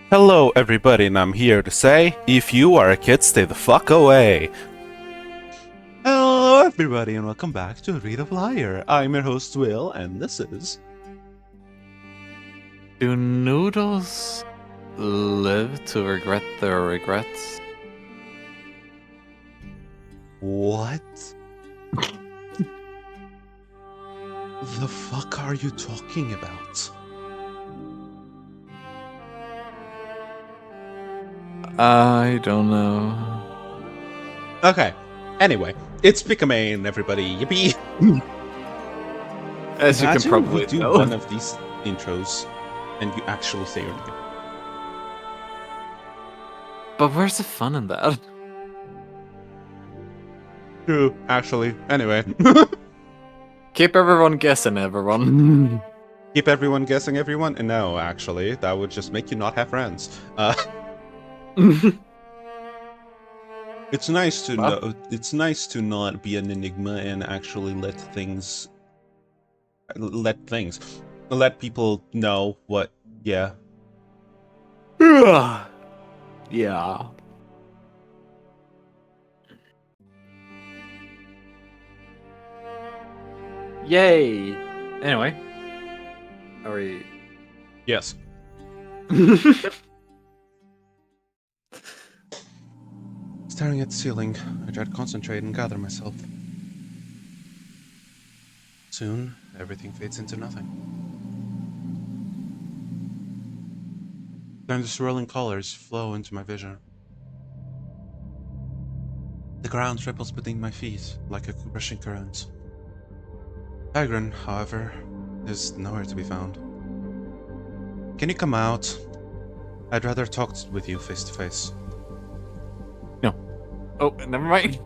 Hello, everybody, and I'm here to say, if you are a kid, stay the fuck away. Hello, everybody, and welcome back to Read of Lyre. I'm your host, Will, and this is... Do noodles live to regret their regrets? What? The fuck are you talking about? I don't know. Okay, anyway, it's Pikamain, everybody, yippee! As you can Imagine we probably do tell. one of these intros, and you actually say your name. But where's the fun in that? True, actually. Anyway. Keep everyone guessing, everyone. Keep everyone guessing everyone? No, actually, that would just make you not have friends. It's nice to Well. know. It's nice to not be an enigma and actually let people know what. Yeah. Yeah. Yay! Anyway. Are we... Yes. Staring at the ceiling, I try to concentrate and gather myself. Soon, everything fades into nothing. Then the swirling colors flow into my vision. The ground ripples beneath my feet like a rushing current. Tigran, however, is nowhere to be found. Can you come out? I'd rather talk with you face to face. No. Oh, never mind.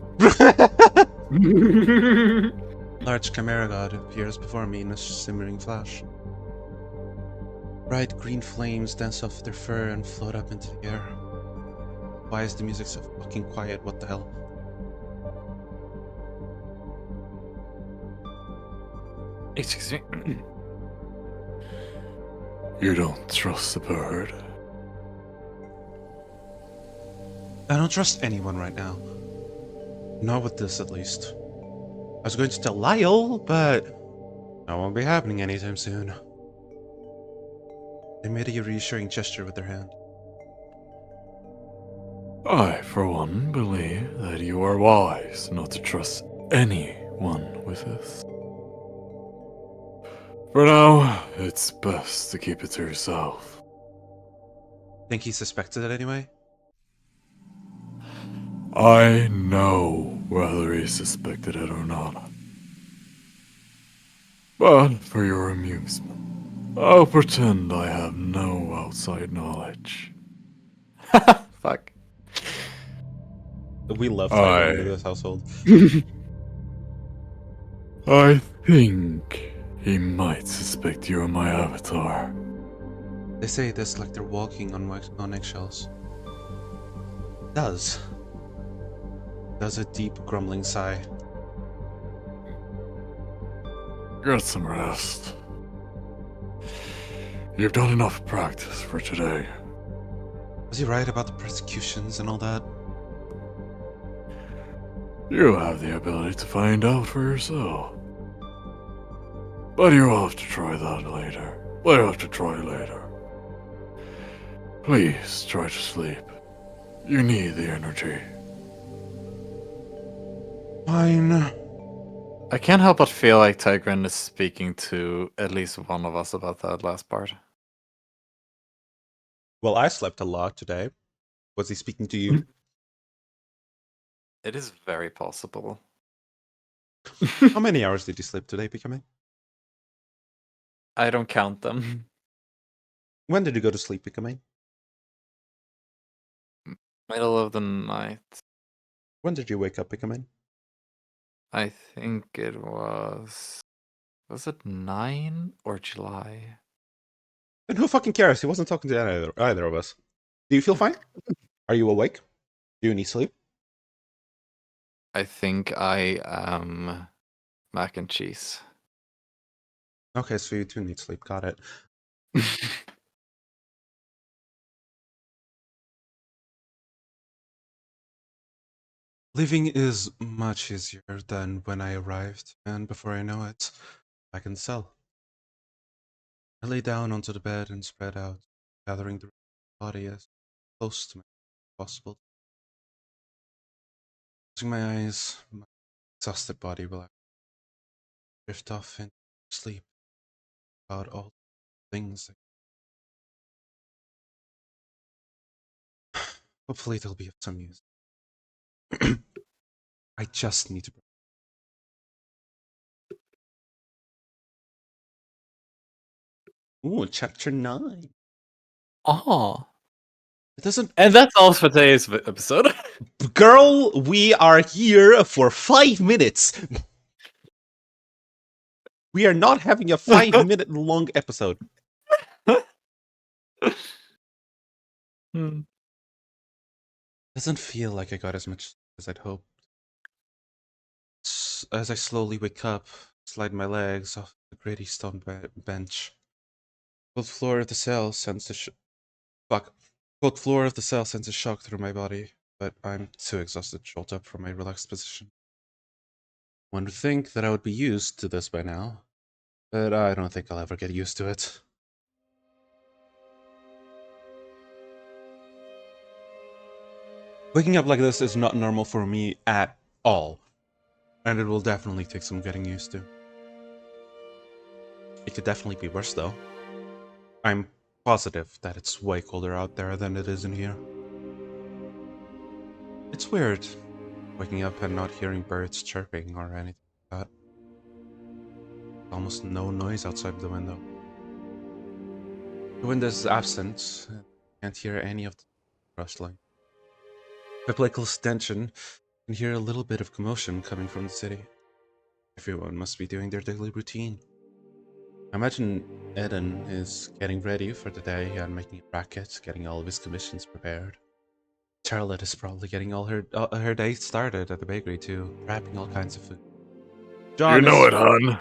Large chimera god appears before me in a simmering flash. Bright green flames dance off their fur and float up into the air. Why is the music so fucking quiet? What the hell? Excuse me. You don't trust the bird? I don't trust anyone right now. Not with this, at least. I was going to tell Lyle, but that won't be happening anytime soon. They made a reassuring gesture with their hand. I, for one, believe that you are wise not to trust anyone with this. For now, it's best to keep it to yourself. Think he suspected it anyway? I know whether he suspected it or not. But for your amusement, I'll pretend I have no outside knowledge. Fuck. We love Tigran in this household. I think he might suspect you're my avatar. They say this like they're walking on eggshells. Does a deep grumbling sigh. Get some rest. You've done enough practice for today. Was he right about the persecutions and all that? You have the ability to find out for yourself. But you'll have to try that later. We'll have to try later. Please try to sleep. You need the energy. Fine. I can't help but feel like Tigran is speaking to at least one of us about that last part. Well, I slept a lot today. Was he speaking to you? It is very possible. How many hours did you sleep today, Pikamain? I don't count them. When did you go to sleep, Pikamain? Middle of the night. When did you wake up, Pikamain? I think it was... Was it 9 or July? And who fucking cares? He wasn't talking to either of us. Do you feel fine? Are you awake? Do you need sleep? I think I am mac and cheese. Okay, so you do need sleep. Got it. Living is much easier than when I arrived, and before I know it, back in the cell. I lay down onto the bed and spread out, gathering the body as close to me as possible. Closing my eyes, my exhausted body will drift off into sleep about all the things. Hopefully, they'll be of some use. I just need to. Ooh, chapter 9. Oh. It doesn't. And that's all for today's episode. Girl, we are here for 5 minutes. We are not having a 5-minute long episode. Doesn't feel like I got as much as I'd hoped. As I slowly wake up, slide my legs off the gritty stone bench. Cold floor of the cell sends a Cold floor of the cell sends a shock through my body, but I'm too exhausted to jolt up from my relaxed position. One would think that I would be used to this by now, but I don't think I'll ever get used to it. Waking up like this is not normal for me at all, and it will definitely take some getting used to. It could definitely be worse though. I'm positive that it's way colder out there than it is in here. It's weird, waking up and not hearing birds chirping or anything like that. Almost no noise outside the window. The wind is absent, and I can't hear any of the rustling. If I play close attention, I can hear a little bit of commotion coming from the city. Everyone must be doing their daily routine. I imagine Eden is getting ready for the day and making a racket, getting all of his commissions prepared. Charlotte is probably getting all her day started at the bakery too, wrapping all kinds of food. John You know is it, hon.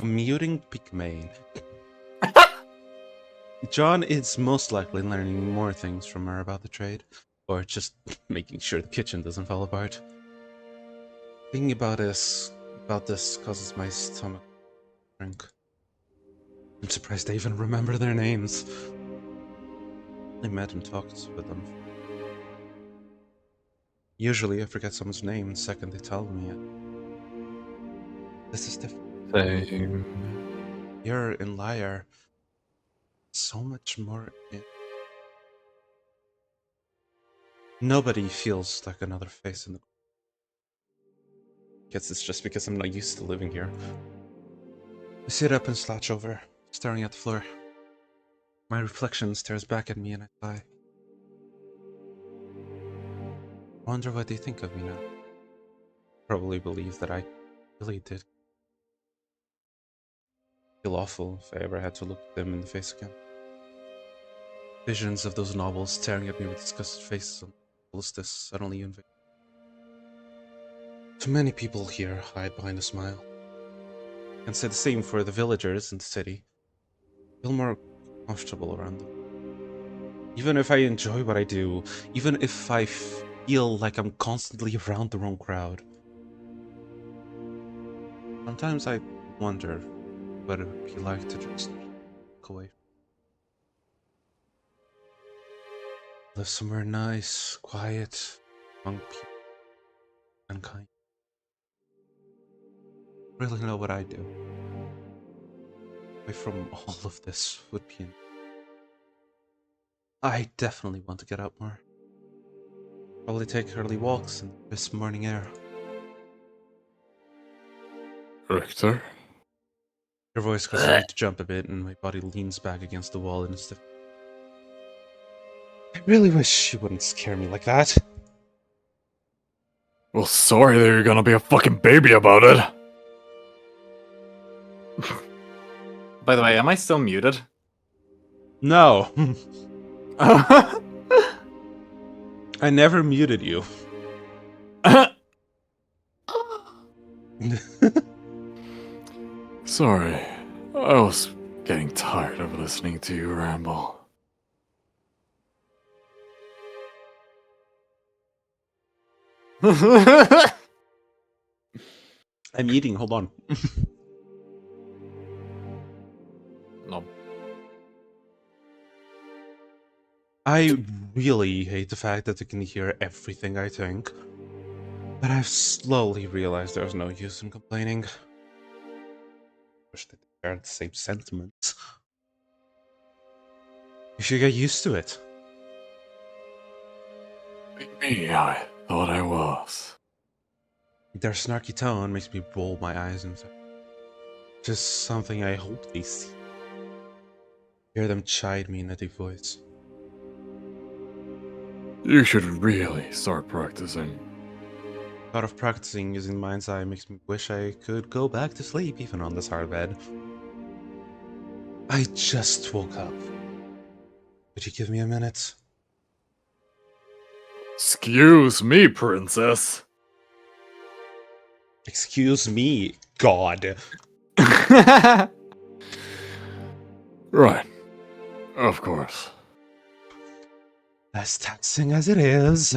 muting Pikamain. John is most likely learning more things from her about the trade, or just making sure the kitchen doesn't fall apart. Thinking about this causes my stomach to shrink. I'm surprised I even remember their names. I met and talked with them. Usually I forget someone's name the second they tell me it. This is different. Same. You're in Lyre. So much more in. Nobody feels like another face in the. Guess it's just because I'm not used to living here. I sit up and slouch over, staring at the floor. My reflection stares back at me and I sigh. I wonder what they think of me now. Probably believe that I really did. Feel awful if I ever had to look them in the face again. Visions of those novels staring at me with disgusted faces on the suddenly invade. Too many people here hide behind a smile. And say the same for the villagers in the city. Feel more comfortable around them. Even if I enjoy what I do, even if I feel like I'm constantly around the wrong crowd. Sometimes I wonder what it would be like to just walk away. Live somewhere nice, quiet, among people, and kind. Really know what I do. Away from all of this would be. I definitely want to get out more. Probably take early walks in this morning air. Richter? Your voice causes me to jump a bit, and my body leans back against the wall in a stiff. I really wish you wouldn't scare me like that. Well, sorry that you're gonna be a fucking baby about it. By the way, am I still muted? No. I never muted you. Sorry. I was getting tired of listening to you ramble. I'm eating, hold on. No. I really hate the fact that you can hear everything I think. But I've slowly realized there's no use in complaining. Wish that they shared the same sentiments. You should get used to it. Me, I thought I was. Their snarky tone makes me roll my eyes and just something I hope they see. Hear them chide me in a deep voice. You should really start practicing. Thought of practicing using mind's eye makes me wish I could go back to sleep even on this hard bed. I just woke up. Would you give me a minute? Excuse me, princess. Excuse me, God. Right. Of course. As taxing as it is.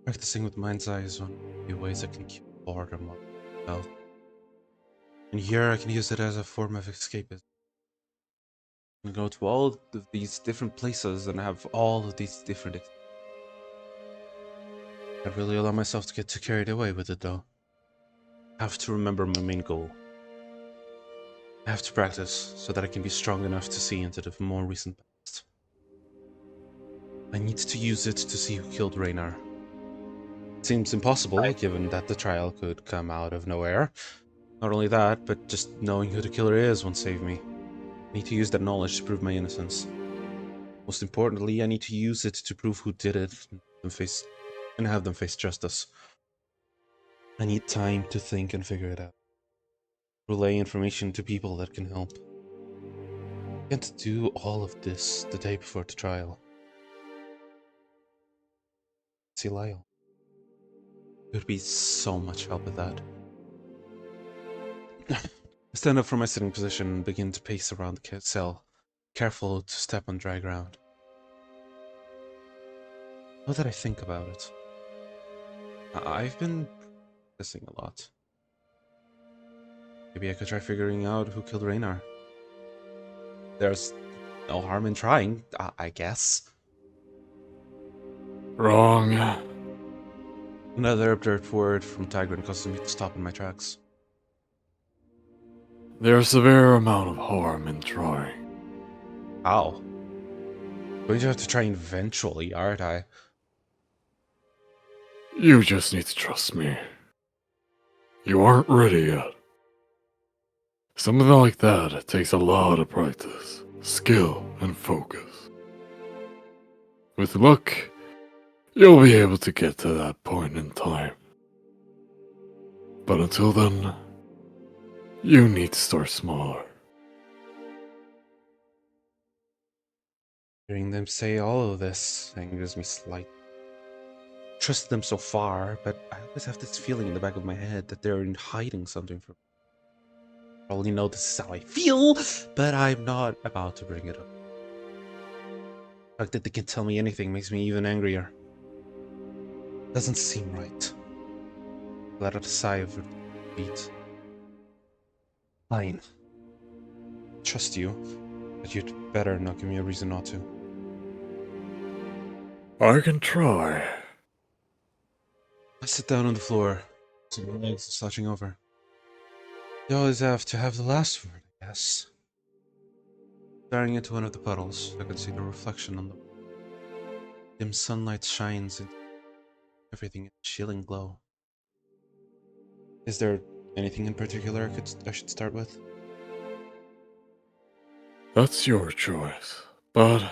Practicing with mind's eye is one of the few ways I can keep boredom on myself. And here I can use it as a form of escapism. I can go to all of these different places and have all of these different I really allow myself to get too carried away with it though. I have to remember my main goal. I have to practice so that I can be strong enough to see into the more recent past. I need to use it to see who killed Raynar. It seems impossible given that the trial could come out of nowhere. Not only that, but just knowing who the killer is won't save me. I need to use that knowledge to prove my innocence. Most importantly, I need to use it to prove who did it and have them face justice. I need time to think and figure it out. Relay information to people that can help. I can't do all of this the day before the trial. See Lyle. It would be so much help with that. I stand up from my sitting position and begin to pace around the cell, careful to step on dry ground. Now that I think about it, I've been practicing a lot. Maybe I could try figuring out who killed Raynar. There's no harm in trying, I guess. Wrong. Another absurd word from Tigran causes me to stop in my tracks. There's a severe amount of harm in trying. How? Going to have to try eventually, aren't I? You just need to trust me. You aren't ready yet. Something like that takes a lot of practice, skill, and focus. With luck, you'll be able to get to that point in time. But until then, you need to start smaller. Hearing them say all of this angers me slightly. Trust them so far, but I always have this feeling in the back of my head that they're hiding something from me. I probably know this is how I feel, but I'm not about to bring it up. The fact that they can tell me anything makes me even angrier. Doesn't seem right. Let out a sigh of relief. Fine. Trust you, but you'd better not give me a reason not to. I can try. I sit down on the floor, so my legs are slouching over. You always have to have the last word, I guess. Staring into one of the puddles, I can see the reflection on the dim sunlight shines into everything in a chilling glow. Is there anything in particular I should start with? That's your choice. But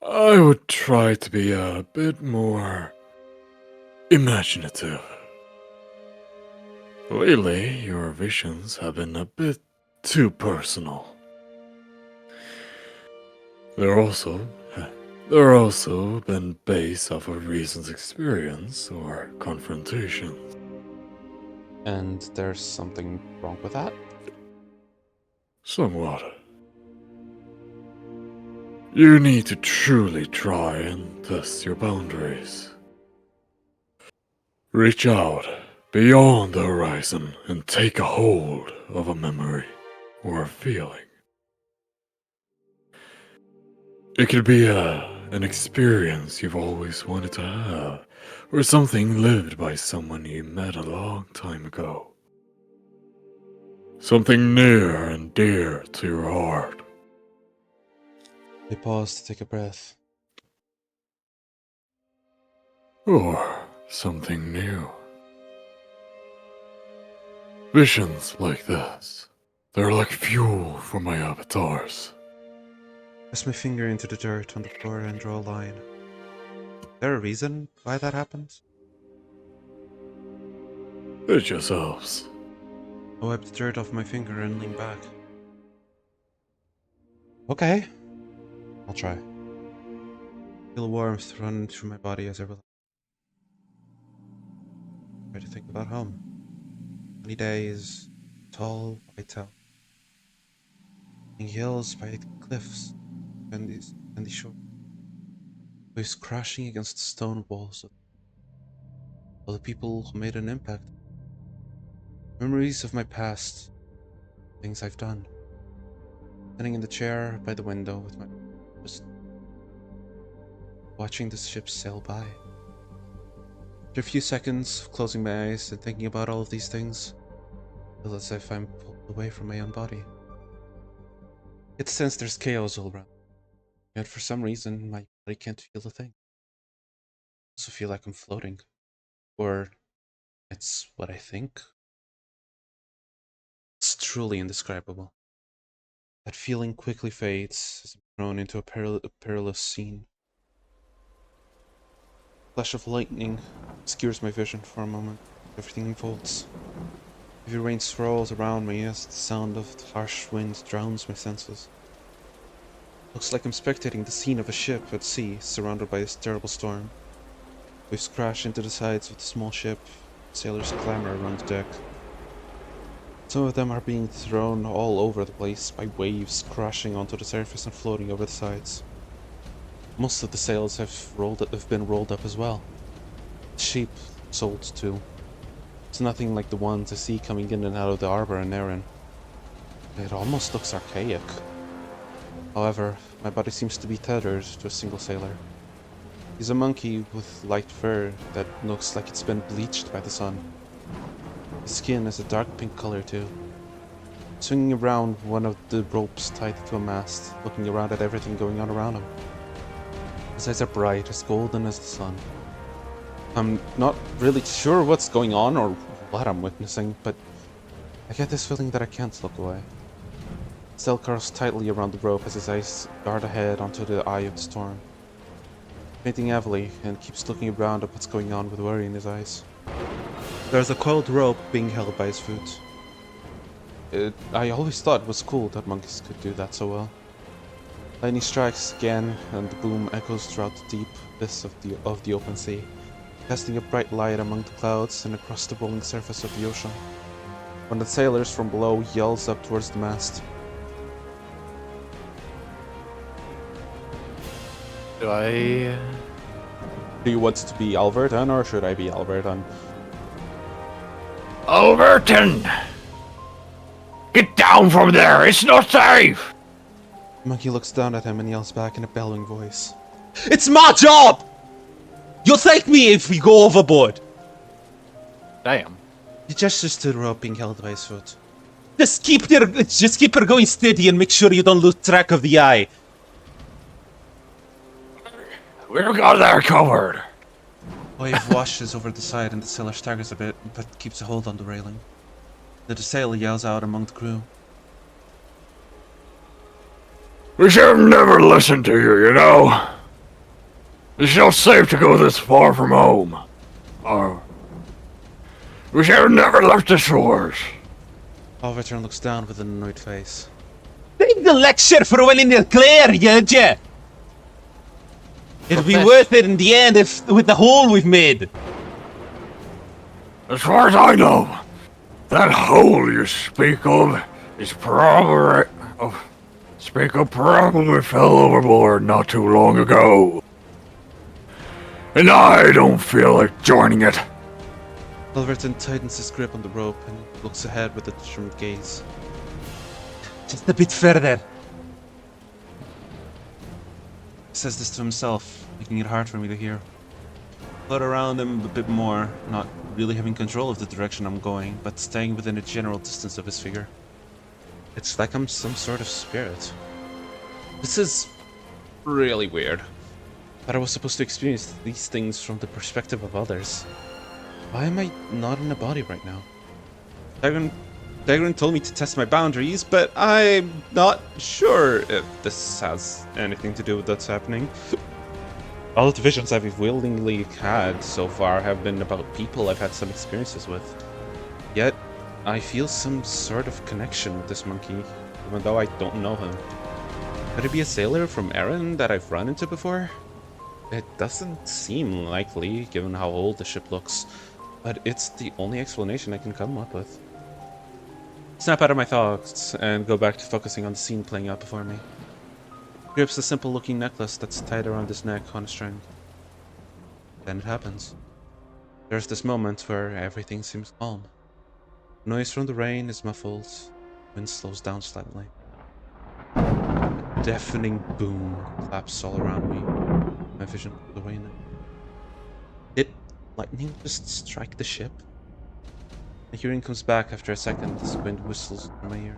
I would try to be a bit more imaginative. Lately, your visions have been a bit too personal. They're also been based off of recent experience or confrontation. And there's something wrong with that? Somewhat. You need to truly try and test your boundaries. Reach out beyond the horizon and take a hold of a memory or a feeling. It could be an experience you've always wanted to have, or something lived by someone you met a long time ago. Something near and dear to your heart. I pause to take a breath. Or something new. Visions like this, they're like fuel for my avatars. Press my finger into the dirt on the floor and draw a line. Is there a reason why that happens? It just helps. I wipe the dirt off my finger and lean back. Okay. I'll try. Feel warmth run through my body as I relax. Try to think about home. Sunny days, tall white tower. Hills by the cliffs and the shore. Waves crashing against the stone walls of all the people who made an impact. Memories of my past, things I've done. Sitting in the chair by the window with my just watching the ships sail by. After a few seconds of closing my eyes and thinking about all of these things, I feel as if I'm pulled away from my own body. Get the sense there's chaos all around, yet for some reason my body can't feel a thing. I also feel like I'm floating, or it's what I think. It's truly indescribable. That feeling quickly fades as I'm thrown into a perilous scene. A flash of lightning obscures my vision for a moment. Everything unfolds. Heavy rain swirls around me as the sound of the harsh wind drowns my senses. Looks like I'm spectating the scene of a ship at sea, surrounded by this terrible storm. Waves crash into the sides of the small ship. Sailors clamor around the deck. Some of them are being thrown all over the place by waves crashing onto the surface and floating over the sides. Most of the sails have been rolled up as well. The sheep sold too. It's nothing like the ones I see coming in and out of the arbor in Erin. It almost looks archaic. However, my body seems to be tethered to a single sailor. He's a monkey with light fur that looks like it's been bleached by the sun. His skin is a dark pink color too. Swinging around one of the ropes tied to a mast, looking around at everything going on around him. His eyes are bright, as golden as the sun. I'm not really sure what's going on or what I'm witnessing, but I get this feeling that I can't look away. Stel curls tightly around the rope as his eyes dart ahead onto the eye of the storm. Fainting heavily, and keeps looking around at what's going on with worry in his eyes. There's a coiled rope being held by his foot. I always thought it was cool that monkeys could do that so well. Lightning strikes again, and the boom echoes throughout the deep abyss of the open sea, casting a bright light among the clouds and across the rolling surface of the ocean. One of the sailors from below yells up towards the mast. Do you want to be Alverton, or should I be Alverton? Alverton! Get down from there! It's not safe! The monkey looks down at him and yells back in a bellowing voice. It's my job! You'll thank me if we go overboard! Damn. He gestures to the rope being held by his foot. Just keep her going steady and make sure you don't lose track of the eye. We've got that covered. Wave washes over the side and the sailor staggers a bit, but keeps a hold on the railing. The sailor yells out among the crew. We should have never listened to you, you know? It's not safe to go this far from home. Or we should have never left the shores. Alverton looks down with an annoyed face. Take the lecture for when in the clear, yeah. It'll be worth it in the end with the hole we've made. As far as I know, that hole you speak of probably fell overboard not too long ago. And I don't feel like joining it. Elverton tightens his grip on the rope and looks ahead with a determined gaze. Just a bit further. He says this to himself, making it hard for me to hear. Float around him a bit more, not really having control of the direction I'm going, but staying within a general distance of his figure. It's like I'm some sort of spirit. This is really weird. But I was supposed to experience these things from the perspective of others. Why am I not in a body right now? Dagran told me to test my boundaries, but I'm not sure if this has anything to do with what's happening. All the visions I've willingly had so far have been about people I've had some experiences with. Yet, I feel some sort of connection with this monkey, even though I don't know him. Could it be a sailor from Erin that I've run into before? It doesn't seem likely, given how old the ship looks, but it's the only explanation I can come up with. Snap out of my thoughts and go back to focusing on the scene playing out before me. Grips the simple-looking necklace that's tied around his neck on a string. Then it happens. There's this moment where everything seems calm. Noise from the rain is muffled. Wind slows down slightly. A deafening boom claps all around me. My vision pulled away now. Did lightning just strike the ship? My hearing comes back after a second as the wind whistles in my ear.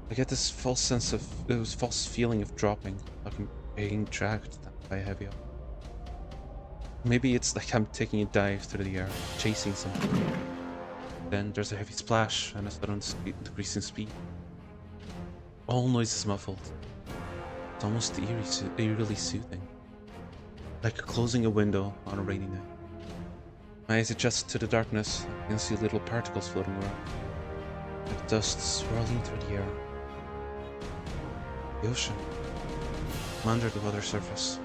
I get this false feeling of dropping, like I'm being dragged by a heavy object. Maybe it's like I'm taking a dive through the air, chasing something. Then there's a heavy splash and a sudden decrease in speed. All noise is muffled. It's almost eerily soothing. Like closing a window on a rainy night. My eyes adjust to the darkness. I can see little particles floating around. Like dust swirling through the air. The ocean. I'm under the water surface.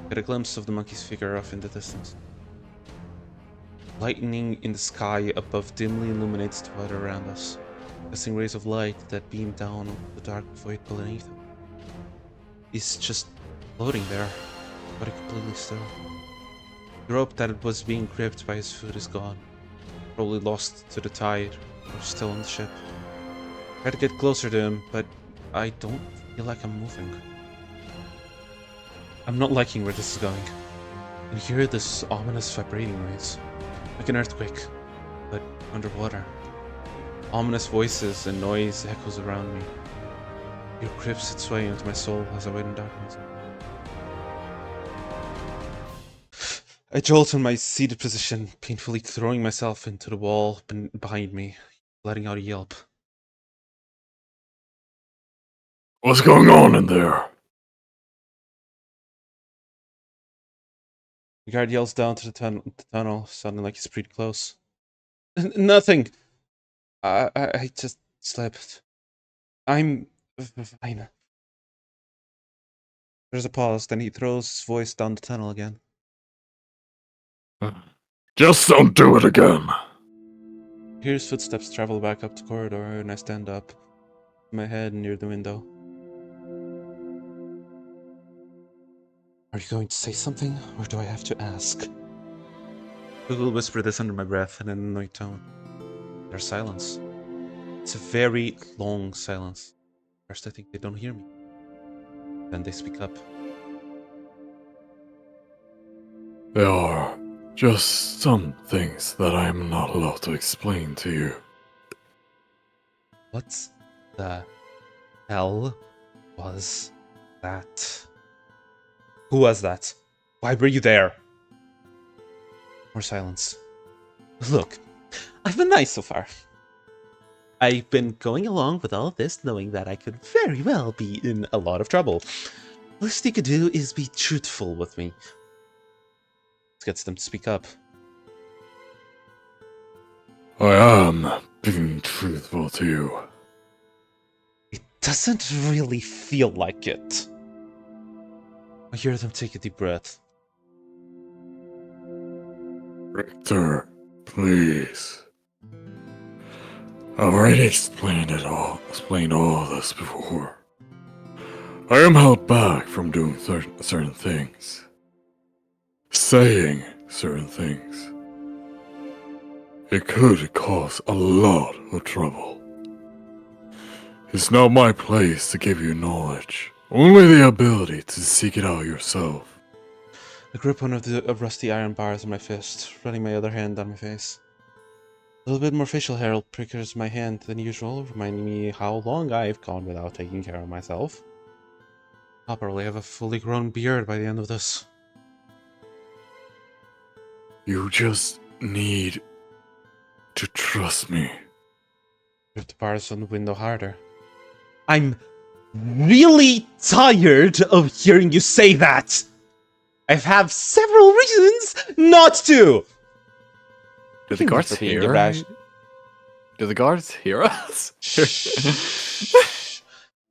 Get a glimpse of the monkey's figure off in the distance. Lightning in the sky above dimly illuminates the water around us, casting rays of light that beam down on the dark void beneath him. He's just floating there, but completely still. The rope that was being gripped by his foot is gone, probably lost to the tide, or still on the ship. I try to get closer to him, but I don't feel like I'm moving. I'm not liking where this is going. I can hear this ominous vibrating noise, like an earthquake, but underwater. Ominous voices and noise echoes around me. Fear grips its way into my soul as I wait in darkness. I jolt in my seated position, painfully throwing myself into the wall behind me, letting out a yelp. What's going on in there? The guard yells down to the tunnel, sounding like he's pretty close. Nothing! I just slept. I'm fine. There's a pause, then he throws his voice down the tunnel again. Just don't do it again. I hear his footsteps travel back up the corridor, and I stand up, my head near the window. Are you going to say something, or do I have to ask? I will whisper this under my breath in an annoyed tone. There's silence. It's a very long silence. First I think they don't hear me. Then they speak up. There are just some things that I am not allowed to explain to you. What the hell was that? Who was that? Why were you there? More silence. Look, I've been nice so far. I've been going along with all of this knowing that I could very well be in a lot of trouble. Least you could do is be truthful with me. This gets them to speak up. I am being truthful to you. It doesn't really feel like it. I hear them take a deep breath. Richter, please. I've already explained all this before. I am held back from doing certain things. Saying certain things. It could cause a lot of trouble. It's not my place to give you knowledge, only the ability to seek it out yourself. I grip one of the rusty iron bars in my fist, running my other hand down my face. A little bit more facial hair prickles my hand than usual, reminding me how long I've gone without taking care of myself. I'll probably have a fully grown beard by the end of this. You just need to trust me. Grip the bars on the window harder. I'm really tired of hearing you say that. I have several reasons not to. Do the guards For being hear? irrational. Do the guards hear us?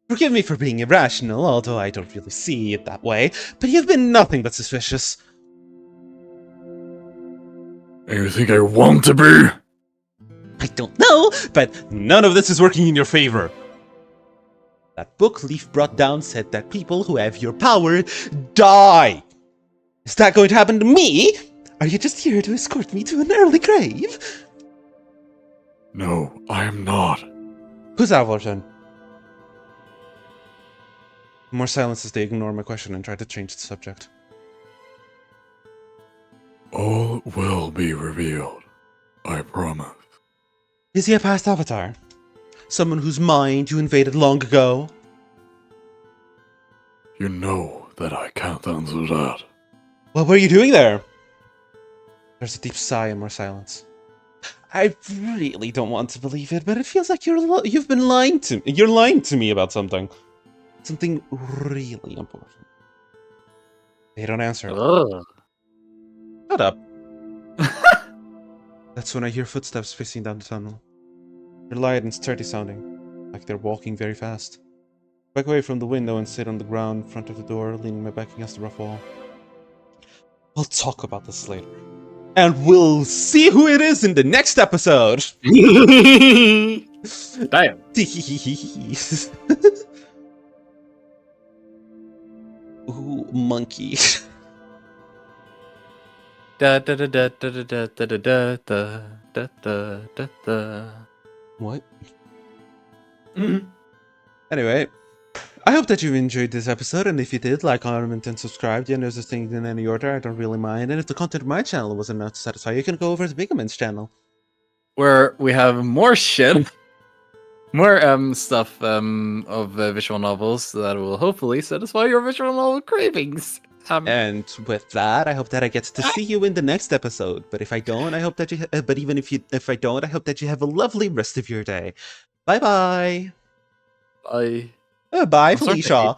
Forgive me for being irrational, although I don't really see it that way, but you've been nothing but suspicious. And you think I want to be? I don't know, but none of this is working in your favor. That book Leaf brought down said that people who have your power die. Is that going to happen to me? Are you just here to escort me to an early grave? No, I am not. Who's that version? More silence as they ignore my question and try to change the subject. All will be revealed. I promise. Is he a past avatar? Someone whose mind you invaded long ago? You know that I can't answer that. What were you doing there? There's a deep sigh and more silence. I really don't want to believe it, but it feels like you've been lying to me. You're lying to me about something. Something really important. They don't answer. Ugh. Shut up. That's when I hear footsteps facing down the tunnel. They're light and sturdy sounding, like they're walking very fast. Back away from the window and sit on the ground in front of the door, leaning my back against the rough wall. We'll talk about this later. And we'll see who it is in the next episode. Damn. Ooh, monkey. Da da da da da da da da da da da da da da. What? Mhm. Anyway, I hope that you enjoyed this episode, and if you did, like, comment, and subscribe. Yeah, there's this thing in any order, I don't really mind. And if the content of my channel wasn't enough to satisfy you, can go over to Pikamain's channel. Where we have more shit, more stuff of visual novels that will hopefully satisfy your visual novel cravings. And with that, I hope that I get to see you in the next episode. But if I don't, I hope that you. But even if I don't, I hope that you have a lovely rest of your day. Bye bye. I Bye, I'm sorry, Felicia.